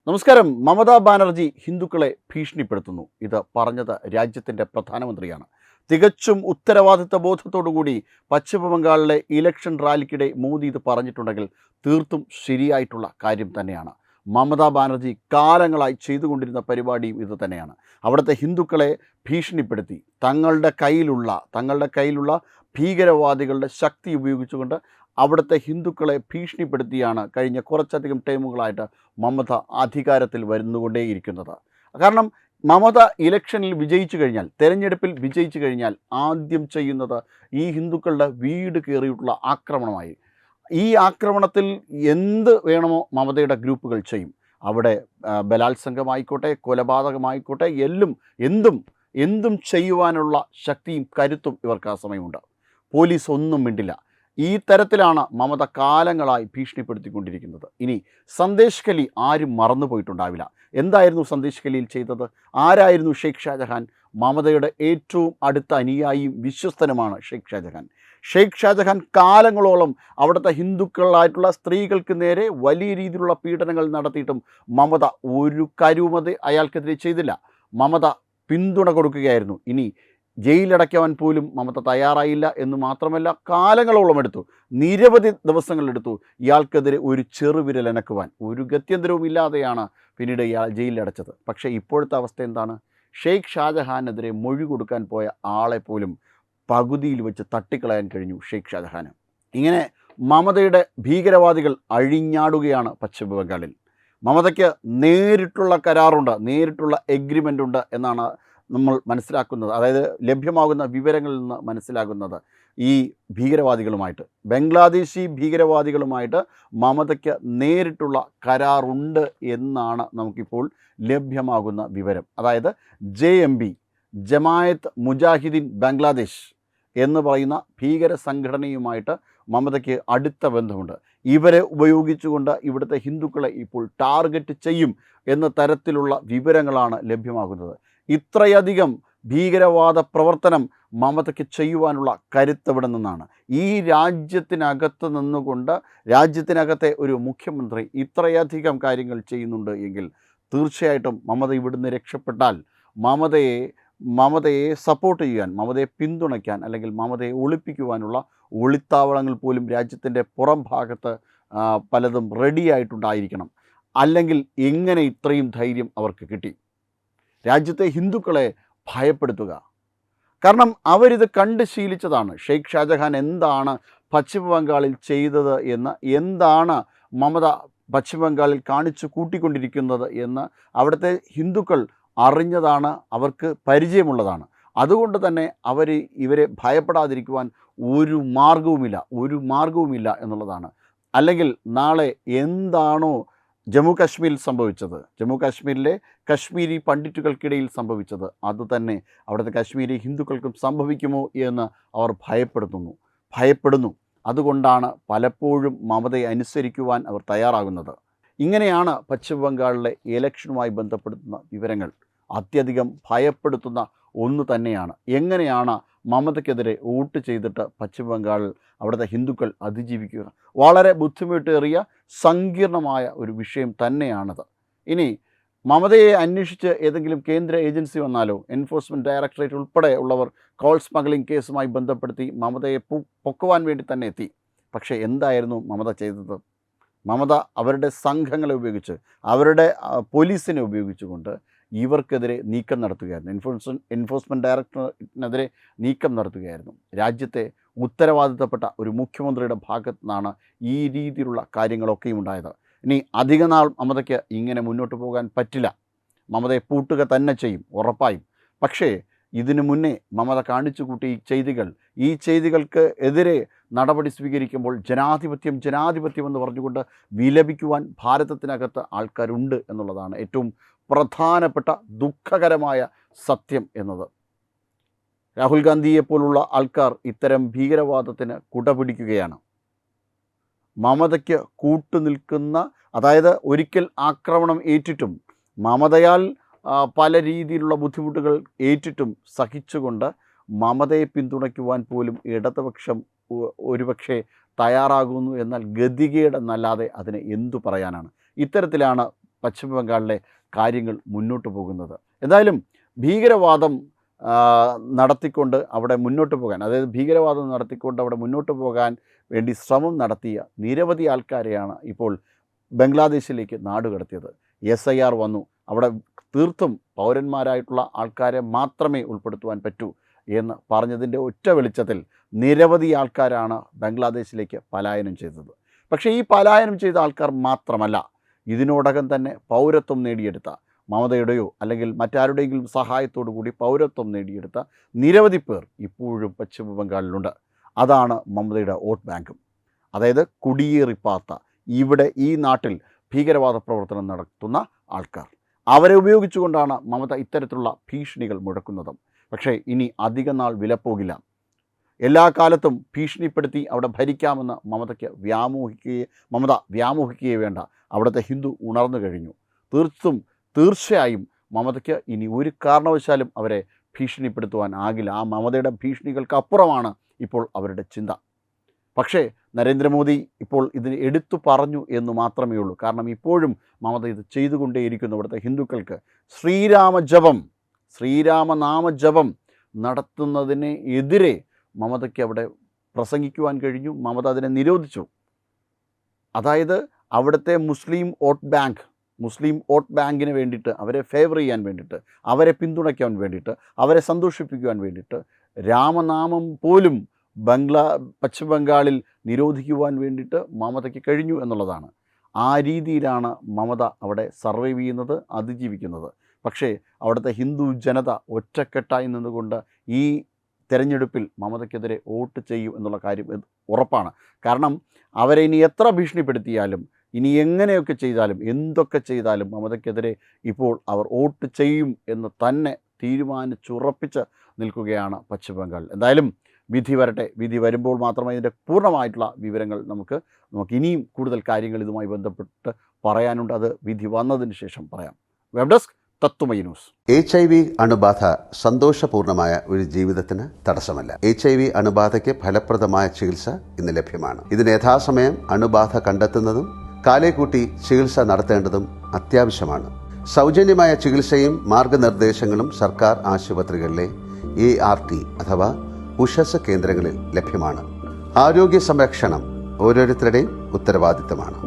നമസ്കാരം. മമതാ ബാനർജി ഹിന്ദുക്കളെ ഭീഷണിപ്പെടുത്തുന്നു. ഇത് പറഞ്ഞത് രാജ്യത്തിൻ്റെ പ്രധാനമന്ത്രിയാണ്. തികച്ചും ഉത്തരവാദിത്ത ബോധത്തോടുകൂടി പശ്ചിമ ബംഗാളിലെ ഇലക്ഷൻ റാലിക്കിടെ മോദി ഇത് പറഞ്ഞിട്ടുണ്ടെങ്കിൽ തീർത്തും ശരിയായിട്ടുള്ള കാര്യം തന്നെയാണ്. മമതാ ബാനർജി കാലങ്ങളായി ചെയ്തുകൊണ്ടിരുന്ന പരിപാടിയും ഇത് തന്നെയാണ്. അവിടുത്തെ ഹിന്ദുക്കളെ ഭീഷണിപ്പെടുത്തി തങ്ങളുടെ കയ്യിലുള്ള ഭീകരവാദികളുടെ ശക്തി ഉപയോഗിച്ചുകൊണ്ട് അവിടുത്തെ ഹിന്ദുക്കളെ ഭീഷണിപ്പെടുത്തിയാണ് കഴിഞ്ഞ കുറച്ചധികം ടൈമുകളായിട്ട് മമത അധികാരത്തിൽ വരുന്നുകൊണ്ടേയിരിക്കുന്നത്. കാരണം മമത ഇലക്ഷനിൽ വിജയിച്ചു കഴിഞ്ഞാൽ, തെരഞ്ഞെടുപ്പിൽ വിജയിച്ചു കഴിഞ്ഞാൽ ആദ്യം ചെയ്യുന്നത് ഈ ഹിന്ദുക്കളുടെ വീട് കയറിയിട്ടുള്ള ആക്രമണമായി. ഈ ആക്രമണത്തിൽ എന്ത് വേണമോ മമതയുടെ ഗ്രൂപ്പുകൾ ചെയ്യും. അവിടെ ബലാത്സംഗമായിക്കോട്ടെ, കൊലപാതകമായിക്കോട്ടെ, എന്തും ചെയ്യുവാനുള്ള ശക്തിയും കരുത്തും ഇവർക്ക് ആ സമയമുണ്ട്. പോലീസ് ഒന്നും മിണ്ടില്ല. ഈ തരത്തിലാണ് മമത കാലങ്ങളായി ഭീഷണിപ്പെടുത്തിക്കൊണ്ടിരിക്കുന്നത്. ഇനി സന്ദേശ് ഖലി ആരും മറന്നുപോയിട്ടുണ്ടാവില്ല. എന്തായിരുന്നു സന്ദേശ് ഖലിയിൽ ചെയ്തത്? ആരായിരുന്നു ഷെയ്ഖ് ഷാജഹാൻ? മമതയുടെ ഏറ്റവും അടുത്ത അനുയായിയും വിശ്വസ്തനുമാണ് ഷെയ്ഖ് ഷാജഹാൻ. ഷെയ്ഖ് ഷാജഹാൻ കാലങ്ങളോളം അവിടുത്തെ ഹിന്ദുക്കളായിട്ടുള്ള സ്ത്രീകൾക്ക് നേരെ വലിയ രീതിയിലുള്ള പീഡനങ്ങൾ നടത്തിയിട്ടും മമത ഒരു കാര്യവും അയാൾക്കെതിരെ ചെയ്തില്ല. മമത പിന്തുണ കൊടുക്കുകയായിരുന്നു. ഇനി ജയിലടയ്ക്കുവാൻ പോലും മമത തയ്യാറായില്ല എന്ന് മാത്രമല്ല, കാലങ്ങളോളം എടുത്തു, നിരവധി ദിവസങ്ങളെടുത്തു ഇയാൾക്കെതിരെ ഒരു ചെറുവിരലനക്കുവാൻ. ഒരു ഗത്യന്തരവും ഇല്ലാതെയാണ് പിന്നീട് ഇയാൾ ജയിലിലടച്ചത്. പക്ഷേ ഇപ്പോഴത്തെ അവസ്ഥ എന്താണ്? ഷെയ്ഖ് ഷാജഹാനെതിരെ മൊഴി കൊടുക്കാൻ പോയ ആളെ പോലും പകുതിയിൽ വെച്ച് തട്ടിക്കളയാൻ കഴിഞ്ഞു ഷെയ്ഖ് ഷാജഹാന്. ഇങ്ങനെ മമതയുടെ ഭീകരവാദികൾ അഴിഞ്ഞാടുകയാണ് പശ്ചിമ ബംഗാളിൽ. മമതയ്ക്ക് നേരിട്ടുള്ള കരാറുണ്ട്, നേരിട്ടുള്ള എഗ്രിമെൻ്റ് ഉണ്ട് എന്നാണ് നമ്മൾ മനസ്സിലാക്കുന്നത്. അതായത് ലഭ്യമാകുന്ന വിവരങ്ങളിൽ നിന്ന് മനസ്സിലാകുന്നത് ഈ ഭീകരവാദികളുമായിട്ട്, ബംഗ്ലാദേശി ഭീകരവാദികളുമായിട്ട് മമതയ്ക്ക് നേരിട്ടുള്ള കരാറുണ്ട് എന്നാണ് നമുക്കിപ്പോൾ ലഭ്യമാകുന്ന വിവരം. അതായത് JMB, ജമായത്ത് മുജാഹിദീൻ ബംഗ്ലാദേശ് എന്ന് പറയുന്ന ഭീകര സംഘടനയുമായിട്ട് മമതയ്ക്ക് അടുത്ത ബന്ധമുണ്ട്. ഇവരെ ഉപയോഗിച്ചുകൊണ്ട് ഇവിടുത്തെ ഹിന്ദുക്കളെ ഇപ്പോൾ ടാർഗറ്റ് ചെയ്യും എന്ന തരത്തിലുള്ള വിവരങ്ങളാണ് ലഭ്യമാകുന്നത്. ഇത്രയധികം ഭീകരവാദ പ്രവർത്തനം മമതയ്ക്ക് ചെയ്യുവാനുള്ള കരുത്തെവിടെ നിന്നാണ്? ഈ രാജ്യത്തിനകത്ത് നിന്നുകൊണ്ട് രാജ്യത്തിനകത്തെ ഒരു മുഖ്യമന്ത്രി ഇത്രയധികം കാര്യങ്ങൾ ചെയ്യുന്നുണ്ട് എങ്കിൽ തീർച്ചയായിട്ടും മമത ഇവിടുന്ന് രക്ഷപ്പെട്ടാൽ മമതയെ സപ്പോർട്ട് ചെയ്യാൻ, മമതയെ പിന്തുണയ്ക്കാൻ, അല്ലെങ്കിൽ മമതയെ ഒളിപ്പിക്കുവാനുള്ള ഒളിത്താവളങ്ങൾ പോലും രാജ്യത്തിൻ്റെ പുറം ഭാഗത്ത് പലതും റെഡിയായിട്ടുണ്ടായിരിക്കണം. അല്ലെങ്കിൽ എങ്ങനെ ഇത്രയും ധൈര്യം അവർക്ക് കിട്ടി? രാജ്യത്തെ ഹിന്ദുക്കളെ ഭയപ്പെടുത്തുക. കാരണം അവരിത് കണ്ട് ശീലിച്ചതാണ്. ഷെയ്ഖ് ഷാജഹാൻ എന്താണ് പശ്ചിമ ബംഗാളിൽ ചെയ്തത് എന്ന്, എന്താണ് മമത പശ്ചിമ ബംഗാളിൽ കാണിച്ചു കൂട്ടിക്കൊണ്ടിരിക്കുന്നത് എന്ന് അവിടുത്തെ ഹിന്ദുക്കൾ അറിഞ്ഞതാണ്, അവർക്ക് പരിചയമുള്ളതാണ്. അതുകൊണ്ട് തന്നെ ഇവരെ ഭയപ്പെടാതിരിക്കുവാൻ ഒരു മാർഗവുമില്ല എന്നുള്ളതാണ്. അല്ലെങ്കിൽ നാളെ എന്താണോ ജമ്മു കാശ്മീരിൽ സംഭവിച്ചത്, ജമ്മു കാശ്മീരിലെ കശ്മീരി പണ്ഡിറ്റുകൾക്കിടയിൽ സംഭവിച്ചത്, അതുതന്നെ അവിടുത്തെ കാശ്മീരി ഹിന്ദുക്കൾക്കും സംഭവിക്കുമോ എന്ന് അവർ ഭയപ്പെടുന്നു. അതുകൊണ്ടാണ് പലപ്പോഴും മമതയെ അനുസരിക്കുവാൻ അവർ തയ്യാറാകുന്നത്. ഇങ്ങനെയാണ് പശ്ചിമ ബംഗാളിലെ ഇലക്ഷനുമായി ബന്ധപ്പെടുത്തുന്ന വിവരങ്ങൾ. അത്യധികം ഭയപ്പെടുത്തുന്ന ഒന്ന് തന്നെയാണ്. എങ്ങനെയാണ് മമതയ്ക്കെതിരെ വോട്ട് ചെയ്തിട്ട് പശ്ചിമ ബംഗാളിൽ അവിടുത്തെ ഹിന്ദുക്കൾ അതിജീവിക്കുക? വളരെ ബുദ്ധിമുട്ടേറിയ സങ്കീർണമായ ഒരു വിഷയം തന്നെയാണത്. ഇനി മമതയെ അന്വേഷിച്ച് ഏതെങ്കിലും കേന്ദ്ര ഏജൻസി വന്നാലോ, എൻഫോഴ്സ്മെൻറ്റ് ഡയറക്ടറേറ്റ് ഉൾപ്പെടെ ഉള്ളവർ കോൾ സ്മഗ്ലിംഗ് കേസുമായി ബന്ധപ്പെടുത്തി മമതയെ പൊക്കുവാൻ വേണ്ടി തന്നെ എത്തി. പക്ഷേ എന്തായിരുന്നു മമത ചെയ്തത്? മമത അവരുടെ സംഘങ്ങളെ ഉപയോഗിച്ച്, അവരുടെ പോലീസിനെ ഉപയോഗിച്ചുകൊണ്ട് ഇവർക്കെതിരെ നീക്കം നടത്തുകയായിരുന്നു. എൻഫോഴ്സ്മെൻറ്റ് ഡയറക്ടറേറ്റിനെതിരെ നീക്കം നടത്തുകയായിരുന്നു. രാജ്യത്തെ ഉത്തരവാദിത്തപ്പെട്ട ഒരു മുഖ്യമന്ത്രിയുടെ ഭാഗത്തു നിന്നാണ് ഈ രീതിയിലുള്ള കാര്യങ്ങളൊക്കെയും ഉണ്ടായത്. ഇനി അധിക നാൾ മമതയ്ക്ക് ഇങ്ങനെ മുന്നോട്ട് പോകാൻ പറ്റില്ല. മമതയെ പൂട്ടുക തന്നെ ചെയ്യും, ഉറപ്പായും. പക്ഷേ ഇതിനു മുന്നേ മമത കാണിച്ചു കൂട്ടിയ ഈ ചെയ്തികൾക്ക് എതിരെ നടപടി സ്വീകരിക്കുമ്പോൾ ജനാധിപത്യം എന്ന് പറഞ്ഞുകൊണ്ട് വിലപിക്കുവാൻ ഭാരതത്തിനകത്ത് ആൾക്കാരുണ്ട് എന്നുള്ളതാണ് ഏറ്റവും പ്രധാനപ്പെട്ട ദുഃഖകരമായ സത്യം എന്നത്. രാഹുൽ ഗാന്ധിയെപ്പോലുള്ള ആൾക്കാർ ഇത്തരം ഭീകരവാദത്തിന് കുടപിടിക്കുകയാണ്. മമതയ്ക്ക് കൂട്ടുനിൽക്കുന്ന, അതായത് ഒരിക്കൽ ആക്രമണം ഏറ്റിട്ടും മമതയാൽ പല രീതിയിലുള്ള ബുദ്ധിമുട്ടുകൾ ഏറ്റിട്ടും സഹിച്ചുകൊണ്ട് മമതയെ പിന്തുണയ്ക്കുവാൻ പോലും ഇടതുപക്ഷം ഒരുപക്ഷെ തയ്യാറാകുന്നു എന്നാൽ ഗതികേടെന്നല്ലാതെ അതിനെ എന്തു പറയാനാണ്? ഇത്തരത്തിലാണ് പശ്ചിമ ബംഗാളിലെ കാര്യങ്ങൾ മുന്നോട്ട് പോകുന്നത്. എന്തായാലും ഭീകരവാദം നടത്തിക്കൊണ്ട് അവിടെ മുന്നോട്ട് പോകാൻ, അതായത് ഭീകരവാദം നടത്തിക്കൊണ്ട് അവിടെ മുന്നോട്ട് പോകാൻ വേണ്ടി ശ്രമം നടത്തിയ നിരവധി ആൾക്കാരെയാണ് ഇപ്പോൾ ബംഗ്ലാദേശിലേക്ക് നാടുകടത്തിയത്. SIR വന്നു. അവിടെ തീർത്തും പൗരന്മാരായിട്ടുള്ള ആൾക്കാരെ മാത്രമേ ഉൾപ്പെടുത്തുവാൻ പറ്റൂ എന്ന് പറഞ്ഞതിൻ്റെ ഒറ്റ വെളിച്ചത്തിൽ നിരവധി ആൾക്കാരാണ് ബംഗ്ലാദേശിലേക്ക് പലായനം ചെയ്തത്. പക്ഷേ ഈ പലായനം ചെയ്ത ആൾക്കാർ മാത്രമല്ല, ഇതിനോടകം തന്നെ പൗരത്വം നേടിയെടുത്ത, മമതയുടെയോ അല്ലെങ്കിൽ മറ്റാരുടെയെങ്കിലും സഹായത്തോടു കൂടി പൗരത്വം നേടിയെടുത്ത നിരവധി പേർ ഇപ്പോഴും പശ്ചിമ ബംഗാളിലുണ്ട്. അതാണ് മമതയുടെ വോട്ട് ബാങ്കും. അതായത് കുടിയേറിപ്പാർത്ത, ഇവിടെ ഈ നാട്ടിൽ ഭീകരവാദ പ്രവർത്തനം നടത്തുന്ന ആൾക്കാർ, അവരെ ഉപയോഗിച്ചുകൊണ്ടാണ് മമത ഇത്തരത്തിലുള്ള ഭീഷണികൾ മുഴക്കുന്നതും. പക്ഷേ ഇനി അധിക നാൾ വിലപ്പോകില്ല. എല്ലാ കാലത്തും ഭീഷണിപ്പെടുത്തി അവിടെ ഭരിക്കാമെന്ന് മമത വ്യാമോഹിക്കുകയേ വേണ്ട. അവിടുത്തെ ഹിന്ദു ഉണർന്നു കഴിഞ്ഞു. തീർച്ചയായും മമതയ്ക്ക് ഇനി ഒരു കാരണവശാലും അവരെ ഭീഷണിപ്പെടുത്തുവാൻ ആകില്ല. ആ മമതയുടെ ഭീഷണികൾക്കപ്പുറമാണ് ഇപ്പോൾ അവരുടെ ചിന്ത. പക്ഷേ നരേന്ദ്രമോദി ഇപ്പോൾ ഇതിന് എടുത്തു പറഞ്ഞു എന്ന് മാത്രമേ ഉള്ളൂ. കാരണം ഇപ്പോഴും മമത ഇത് ചെയ്തുകൊണ്ടേയിരിക്കുന്നു. ഇവിടുത്തെ ഹിന്ദുക്കൾക്ക് ശ്രീരാമനാമജപം നടത്തുന്നതിന് എതിരെ മമതയ്ക്ക് അവിടെ പ്രസംഗിക്കുവാൻ കഴിഞ്ഞു. മമത അതിനെ നിരോധിച്ചു. അതായത് അവിടുത്തെ മുസ്ലിം വോട്ട് ബാങ്കിന് വേണ്ടിയിട്ട്, അവരെ ഫേവർ ചെയ്യാൻ വേണ്ടിയിട്ട്, അവരെ പിന്തുണയ്ക്കാൻ വേണ്ടിയിട്ട്, അവരെ സന്തോഷിപ്പിക്കുവാൻ വേണ്ടിയിട്ട് രാമനാമം പോലും പശ്ചിമ ബംഗാളിൽ നിരോധിക്കുവാൻ വേണ്ടിയിട്ട് മമതയ്ക്ക് കഴിഞ്ഞു എന്നുള്ളതാണ്. ആ രീതിയിലാണ് മമത അവിടെ സർവൈവ് ചെയ്യുന്നത്, അതിജീവിക്കുന്നത്. പക്ഷേ അവിടുത്തെ ഹിന്ദു ജനത ഒറ്റക്കെട്ടായി നിന്നുകൊണ്ട് ഈ തെരഞ്ഞെടുപ്പിൽ മമതയ്ക്കെതിരെ വോട്ട് ചെയ്യും എന്നുള്ള കാര്യം ഉറപ്പാണ്. കാരണം അവരെ ഇനി എത്ര ഭീഷണിപ്പെടുത്തിയാലും, ഇനി എങ്ങനെയൊക്കെ ചെയ്താലും, എന്തൊക്കെ ചെയ്താലും മമതയ്ക്കെതിരെ ഇപ്പോൾ അവർ വോട്ട് ചെയ്യും എന്ന് തന്നെ തീരുമാനിച്ചുറപ്പിച്ച് നിൽക്കുകയാണ് പശ്ചിമ ബംഗാൾ. എന്തായാലും വിധി വരട്ടെ. വിധി വരുമ്പോൾ മാത്രമേ ഇതിൻ്റെ പൂർണ്ണമായിട്ടുള്ള വിവരങ്ങൾ നമുക്ക് ഇനിയും കൂടുതൽ കാര്യങ്ങൾ ഇതുമായി ബന്ധപ്പെട്ട് പറയാനുണ്ട്. അത് വിധി വന്നതിന് ശേഷം പറയാം. Web desk Tatwamayi news. HIV അണുബാധ സന്തോഷപൂർണമായ ഒരു ജീവിതത്തിന് തടസ്സമല്ല. HIV അണുബാധയ്ക്ക് ഫലപ്രദമായ ചികിത്സ ഇന്ന് ലഭ്യമാണ്. ഇതിന് യഥാസമയം അണുബാധ കണ്ടെത്തുന്നതും കാലേക്കൂട്ടി ചികിത്സ നടത്തേണ്ടതും അത്യാവശ്യമാണ്. സൗജന്യമായ ചികിത്സയും മാർഗനിർദ്ദേശങ്ങളും സർക്കാർ ആശുപത്രികളിലെ ART അഥവാ ഉഷസ് കേന്ദ്രങ്ങളിൽ ലഭ്യമാണ്. ആരോഗ്യ സംരക്ഷണം ഓരോരുത്തരുടെയും ഉത്തരവാദിത്തമാണ്.